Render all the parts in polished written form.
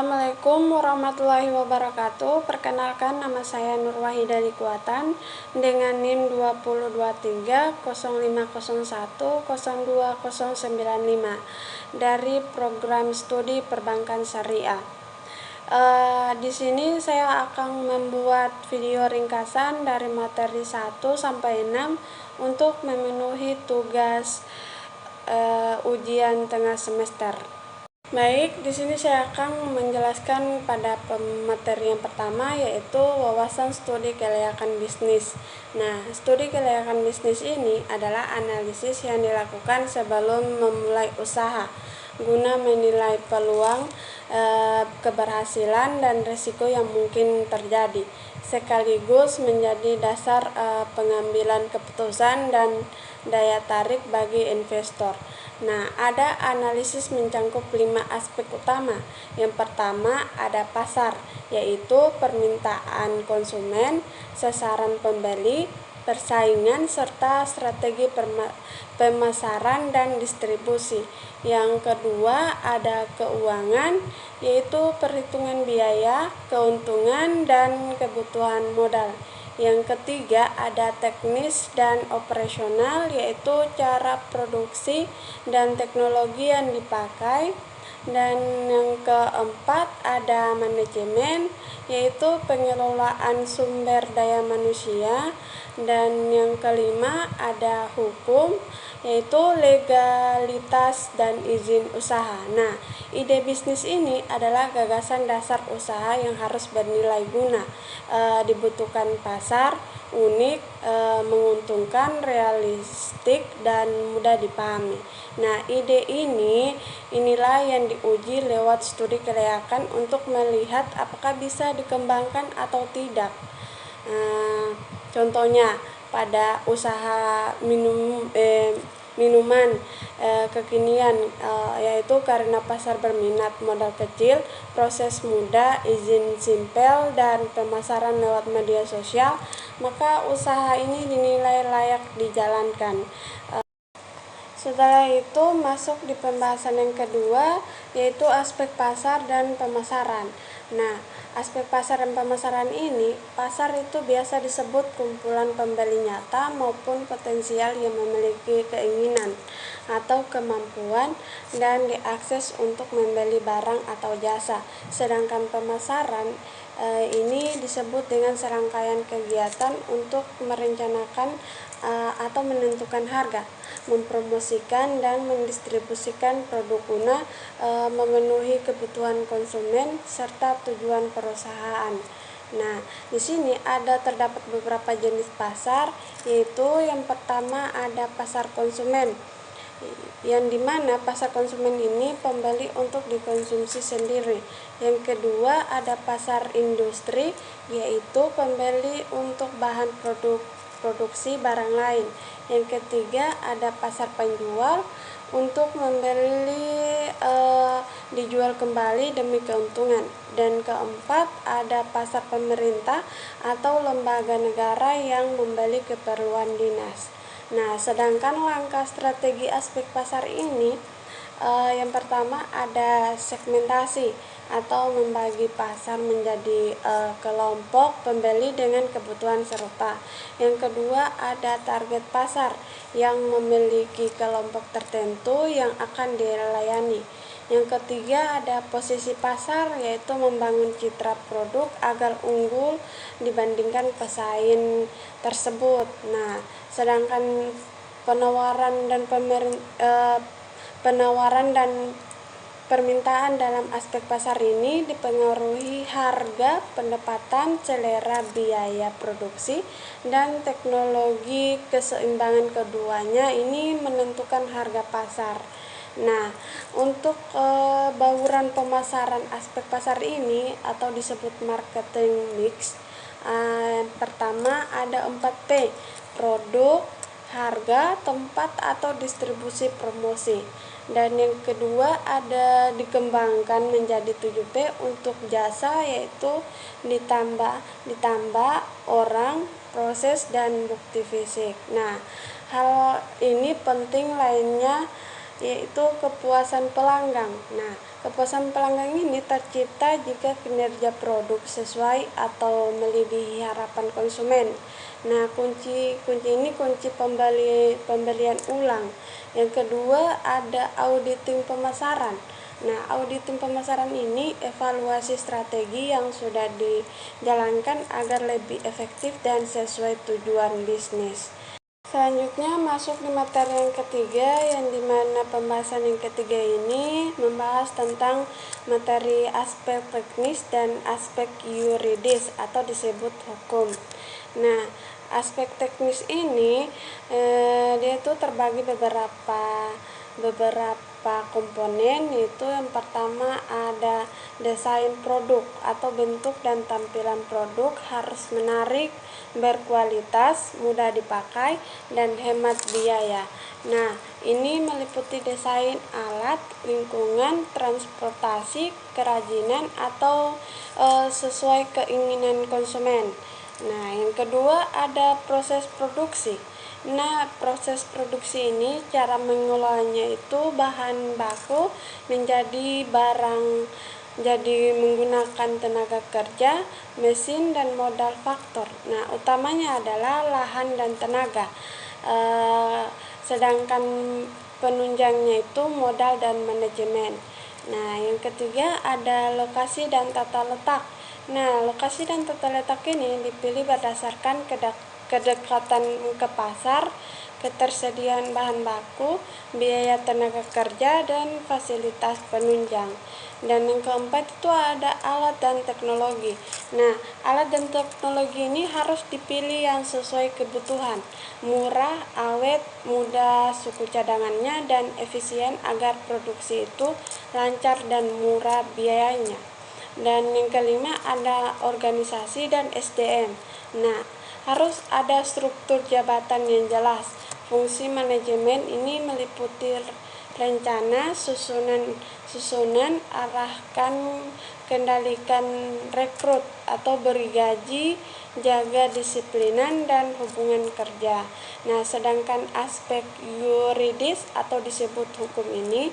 Assalamualaikum warahmatullahi wabarakatuh. Perkenalkan, nama saya Nur Wahida Dikuatan dengan NIM 2023 05010102095 dari program studi perbankan syariah. Di sini saya akan membuat video ringkasan dari materi 1 sampai 6 untuk memenuhi tugas ujian tengah semester. Baik, di sini saya akan menjelaskan pada materi yang pertama, yaitu wawasan studi kelayakan bisnis. Nah, studi kelayakan bisnis ini adalah analisis yang dilakukan sebelum memulai usaha guna menilai peluang, keberhasilan, dan risiko yang mungkin terjadi, sekaligus menjadi dasar pengambilan keputusan dan daya tarik bagi investor. Nah, ada analisis mencakup 5 aspek utama. Yang pertama ada pasar, yaitu permintaan konsumen, sasaran pembeli, persaingan, serta strategi pemasaran dan distribusi. Yang kedua ada keuangan, yaitu perhitungan biaya, keuntungan, dan kebutuhan modal. Yang ketiga ada teknis dan operasional, yaitu cara produksi dan teknologi yang dipakai. Dan yang keempat ada manajemen, yaitu pengelolaan sumber daya manusia. Dan yang kelima ada hukum, yaitu legalitas dan izin usaha. Nah, ide bisnis ini adalah gagasan dasar usaha yang harus bernilai guna, dibutuhkan pasar, unik, menguntungkan, realistik, dan mudah dipahami. Nah, inilah yang diuji lewat studi kelayakan untuk melihat apakah bisa dikembangkan atau tidak. Contohnya pada usaha minuman kekinian, yaitu karena pasar berminat, modal kecil, proses mudah, izin simpel, dan pemasaran lewat media sosial, maka usaha ini dinilai layak dijalankan. Setelah itu masuk di pembahasan yang kedua, yaitu aspek pasar dan pemasaran. Nah, aspek pasar dan pemasaran ini, pasar itu biasa disebut kumpulan pembeli nyata maupun potensial yang memiliki keinginan atau kemampuan dan diakses untuk membeli barang atau jasa. Sedangkan pemasaran ini disebut dengan serangkaian kegiatan untuk merencanakan atau menentukan harga, mempromosikan dan mendistribusikan produk guna memenuhi kebutuhan konsumen serta tujuan perusahaan. Nah, di sini terdapat beberapa jenis pasar, yaitu yang pertama ada pasar konsumen, yang dimana pasar konsumen ini pembeli untuk dikonsumsi sendiri. Yang kedua ada pasar industri, yaitu pembeli untuk bahan produksi barang lain. Yang ketiga ada pasar penjual, untuk membeli dijual kembali demi keuntungan. Dan keempat ada pasar pemerintah atau lembaga negara yang membeli keperluan dinas. Nah, sedangkan langkah strategi aspek pasar ini, yang pertama ada segmentasi atau membagi pasar menjadi kelompok pembeli dengan kebutuhan serupa. Yang kedua ada target pasar yang memiliki kelompok tertentu yang akan dilayani. Yang ketiga ada posisi pasar, yaitu membangun citra produk agar unggul dibandingkan pesaing tersebut. Nah, sedangkan penawaran dan permintaan dalam aspek pasar ini dipengaruhi harga, pendapatan, selera biaya produksi, dan teknologi. Keseimbangan keduanya ini menentukan harga pasar. Nah, untuk bauran pemasaran aspek pasar ini atau disebut marketing mix, pertama ada 4P, produk, harga, tempat atau distribusi promosi. Dan yang kedua ada dikembangkan menjadi 7P untuk jasa, yaitu ditambah orang, proses, dan bukti fisik. Nah, hal ini penting lainnya yaitu kepuasan pelanggan. Nah, kepuasan pelanggan ini tercipta jika kinerja produk sesuai atau melebihi harapan konsumen. Nah, kunci ini kunci pembelian ulang. Yang kedua ada auditing pemasaran. Nah, auditing pemasaran ini evaluasi strategi yang sudah dijalankan agar lebih efektif dan sesuai tujuan bisnis. Selanjutnya masuk di materi yang ketiga, yang dimana pembahasan yang ketiga ini membahas tentang materi aspek teknis dan aspek yuridis atau disebut hukum. Nah, aspek teknis ini dia itu terbagi beberapa komponen, yaitu yang pertama ada desain produk atau bentuk dan tampilan produk harus menarik, berkualitas, mudah dipakai, dan hemat biaya. Nah, ini meliputi desain alat, lingkungan, transportasi, kerajinan, atau sesuai keinginan konsumen. Nah, yang kedua ada proses produksi. Nah, proses produksi ini cara mengolahnya itu bahan baku menjadi barang, jadi menggunakan tenaga kerja, mesin, dan modal faktor. Nah, utamanya adalah lahan dan tenaga. Sedangkan penunjangnya itu modal dan manajemen. Nah, yang ketiga ada lokasi dan tata letak. Nah, lokasi dan tata letak ini dipilih berdasarkan kedekatan ke pasar, ketersediaan bahan baku, biaya tenaga kerja, dan fasilitas penunjang. Dan yang keempat itu ada alat dan teknologi. Nah, alat dan teknologi ini harus dipilih yang sesuai kebutuhan, murah, awet, mudah suku cadangannya, dan efisien agar produksi itu lancar dan murah biayanya. Dan yang kelima ada organisasi dan SDM. Nah, harus ada struktur jabatan yang jelas. Fungsi manajemen ini meliputi rencana, susunan, arahkan, kendalikan, rekrut atau beri gaji, jaga disiplinan dan hubungan kerja. Nah, sedangkan aspek yuridis atau disebut hukum ini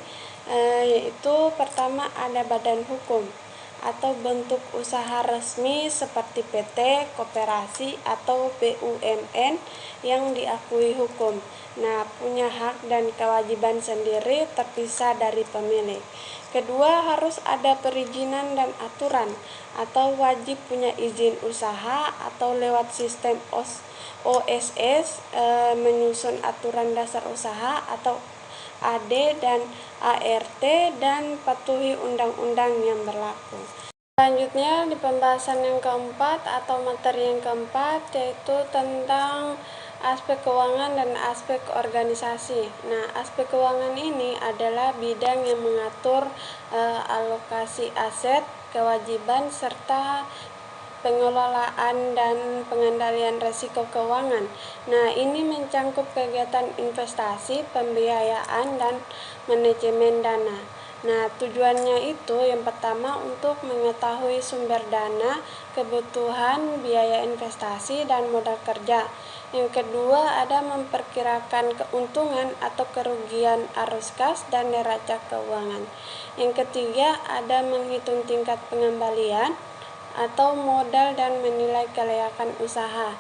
yaitu pertama ada badan hukum atau bentuk usaha resmi seperti PT, koperasi, atau BUMN yang diakui hukum. Nah, punya hak dan kewajiban sendiri terpisah dari pemilik. Kedua, harus ada perizinan dan aturan atau wajib punya izin usaha atau lewat sistem OSS, menyusun aturan dasar usaha atau AD dan ART, dan patuhi undang-undang yang berlaku. Selanjutnya di pembahasan yang keempat atau materi yang keempat yaitu tentang aspek keuangan dan aspek organisasi. Nah, aspek keuangan ini adalah bidang yang mengatur alokasi aset, kewajiban, serta pengelolaan dan pengendalian risiko keuangan. Nah, ini mencangkup kegiatan investasi, pembiayaan, dan manajemen dana. Nah, tujuannya itu yang pertama untuk mengetahui sumber dana, kebutuhan, biaya investasi, dan modal kerja. Yang kedua ada memperkirakan keuntungan atau kerugian arus kas dan neraca keuangan. Yang ketiga ada menghitung tingkat pengembalian atau modal dan menilai kelayakan usaha.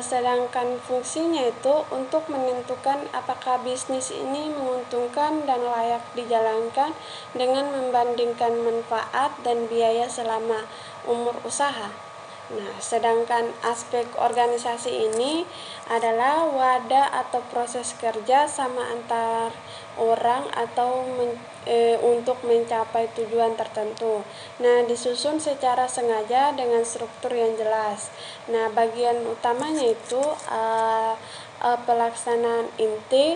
Sedangkan fungsinya itu untuk menentukan apakah bisnis ini menguntungkan dan layak dijalankan dengan membandingkan manfaat dan biaya selama umur usaha. Nah, sedangkan aspek organisasi ini adalah wadah atau proses kerja sama antar orang atau untuk mencapai tujuan tertentu. Nah, disusun secara sengaja dengan struktur yang jelas. Nah, bagian utamanya itu pelaksanaan inti,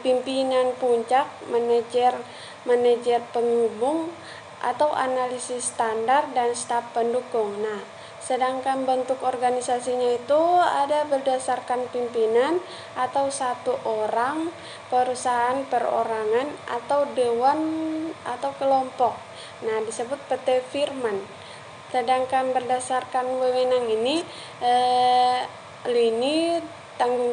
pimpinan puncak, manajer penghubung, atau analisis standar dan staf pendukung. Nah, sedangkan bentuk organisasinya itu ada berdasarkan pimpinan atau satu orang, perusahaan perorangan, atau dewan atau kelompok. Nah, disebut PT Firman. Sedangkan berdasarkan wewenang ini lini tanggung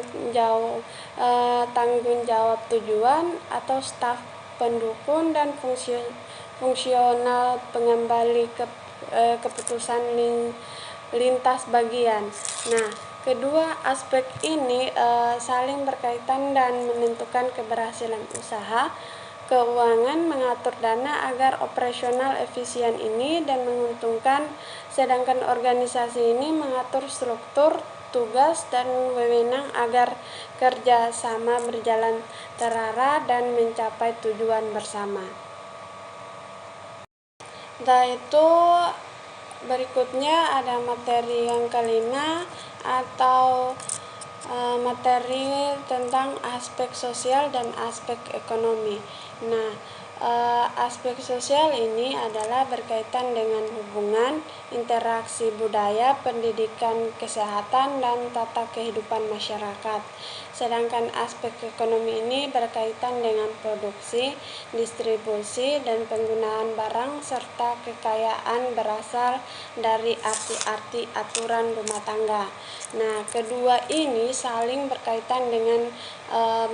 jawab tujuan atau staf pendukung dan fungsional pengembali keputusan lintas bagian. Nah, kedua aspek ini saling berkaitan dan menentukan keberhasilan usaha. Keuangan mengatur dana agar operasional efisien ini dan menguntungkan, sedangkan organisasi ini mengatur struktur, tugas, dan wewenang agar kerja sama berjalan terarah dan mencapai tujuan bersama. Nah, itu berikutnya ada materi yang kelima atau materi tentang aspek sosial dan aspek ekonomi. Nah, aspek sosial ini adalah berkaitan dengan hubungan, interaksi budaya, pendidikan, kesehatan, dan tata kehidupan masyarakat. Sedangkan aspek ekonomi ini berkaitan dengan produksi, distribusi, dan penggunaan barang serta kekayaan berasal dari arti-arti aturan rumah tangga. Nah, kedua ini saling berkaitan dengan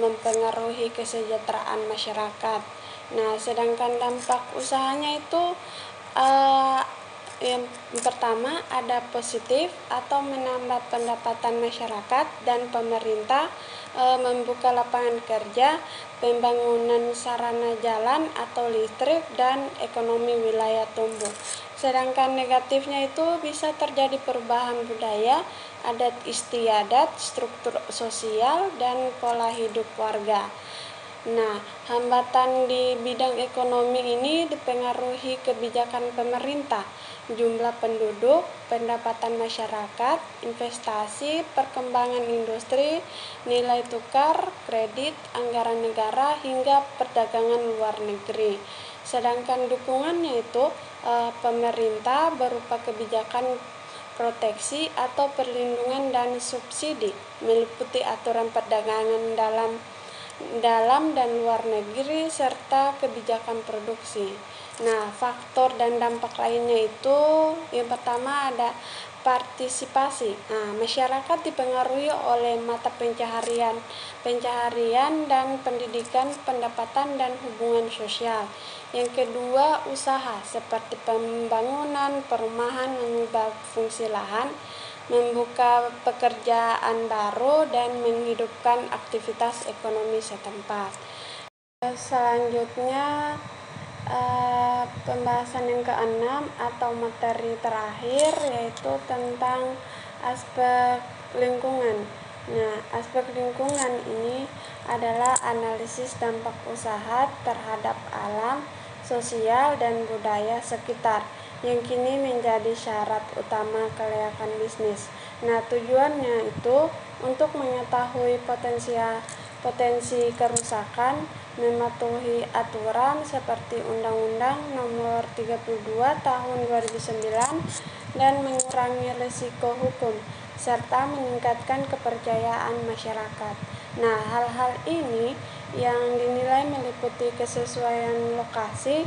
mempengaruhi kesejahteraan masyarakat. Nah, sedangkan dampak usahanya itu yang pertama ada positif atau menambah pendapatan masyarakat dan pemerintah, membuka lapangan kerja, pembangunan sarana jalan atau listrik, dan ekonomi wilayah tumbuh. Sedangkan negatifnya itu bisa terjadi perubahan budaya, adat istiadat, struktur sosial, dan pola hidup warga. Nah, hambatan di bidang ekonomi ini dipengaruhi kebijakan pemerintah, jumlah penduduk, pendapatan masyarakat, investasi, perkembangan industri, nilai tukar, kredit, anggaran negara, hingga perdagangan luar negeri. Sedangkan dukungannya itu pemerintah berupa kebijakan proteksi atau perlindungan dan subsidi, meliputi aturan perdagangan dalam dan luar negeri serta kebijakan produksi. Nah, faktor dan dampak lainnya itu yang pertama ada partisipasi. Nah, masyarakat dipengaruhi oleh mata pencaharian dan pendidikan, pendapatan, dan hubungan sosial. Yang kedua, usaha seperti pembangunan, perumahan, mengubah fungsi lahan, membuka pekerjaan baru, dan menghidupkan aktivitas ekonomi setempat. Selanjutnya pembahasan yang keenam atau materi terakhir yaitu tentang aspek lingkungan. Nah, aspek lingkungan ini adalah analisis dampak usaha terhadap alam, sosial, dan budaya sekitar yang kini menjadi syarat utama kelayakan bisnis. Nah, tujuannya itu untuk mengetahui potensi kerusakan, mematuhi aturan seperti Undang-Undang Nomor 32 Tahun 2009 dan mengurangi risiko hukum serta meningkatkan kepercayaan masyarakat. Nah, hal-hal ini yang dinilai meliputi kesesuaian lokasi,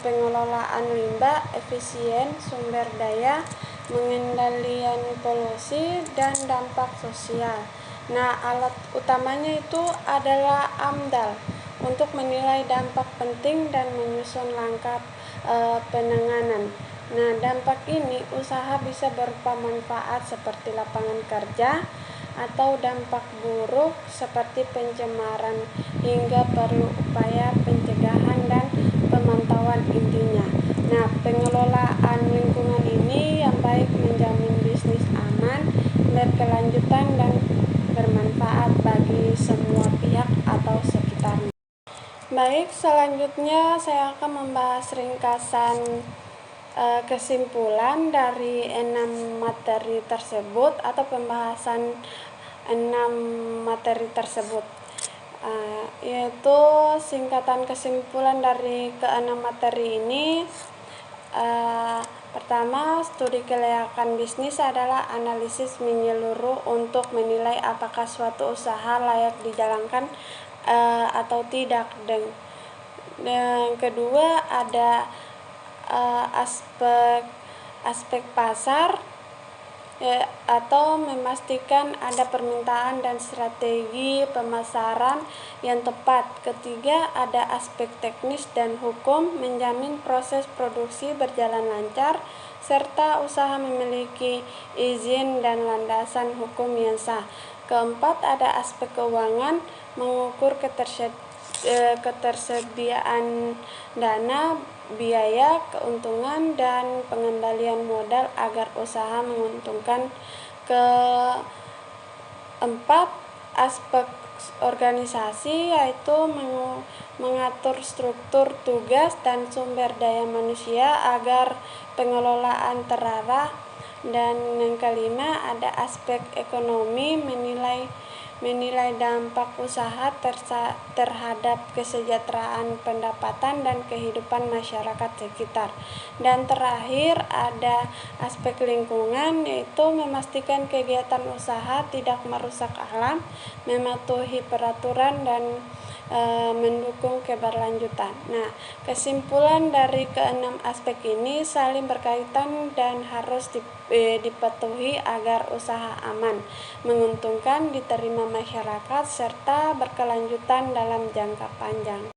pengelolaan limbah, efisien sumber daya, pengendalian polusi, dan dampak sosial. Nah, alat utamanya itu adalah AMDAL untuk menilai dampak penting dan menyusun langkah penanganan. Nah, dampak ini usaha bisa berupa manfaat seperti lapangan kerja atau dampak buruk seperti pencemaran hingga perlu upaya pencegahan dan pemantauan intinya. Nah, pengelolaan lingkungan ini yang baik menjamin bisnis aman, berkelanjutan, dan bermanfaat bagi semua pihak atau sekitarnya. Baik, selanjutnya saya akan membahas ringkasan kesimpulan dari 6 materi tersebut atau pembahasan 6 materi tersebut, yaitu singkatan kesimpulan dari ke-6 materi ini. Pertama, studi kelayakan bisnis adalah analisis menyeluruh untuk menilai apakah suatu usaha layak dijalankan atau tidak. Dan kedua ada aspek pasar, atau memastikan ada permintaan dan strategi pemasaran yang tepat. Ketiga, ada aspek teknis dan hukum, menjamin proses produksi berjalan lancar, serta usaha memiliki izin dan landasan hukum yang sah. Keempat, ada aspek keuangan, mengukur ketersediaan dana, biaya, keuntungan, dan pengendalian modal agar usaha menguntungkan. Keempat, aspek organisasi, yaitu mengatur struktur tugas dan sumber daya manusia agar pengelolaan terarah. Dan yang kelima, ada aspek ekonomi, menilai dampak usaha terhadap kesejahteraan pendapatan dan kehidupan masyarakat sekitar. Dan terakhir, ada aspek lingkungan, yaitu memastikan kegiatan usaha tidak merusak alam, mematuhi peraturan, dan mendukung keberlanjutan. Nah, kesimpulan dari keenam aspek ini saling berkaitan dan harus dipatuhi agar usaha aman, menguntungkan, diterima masyarakat, serta berkelanjutan dalam jangka panjang.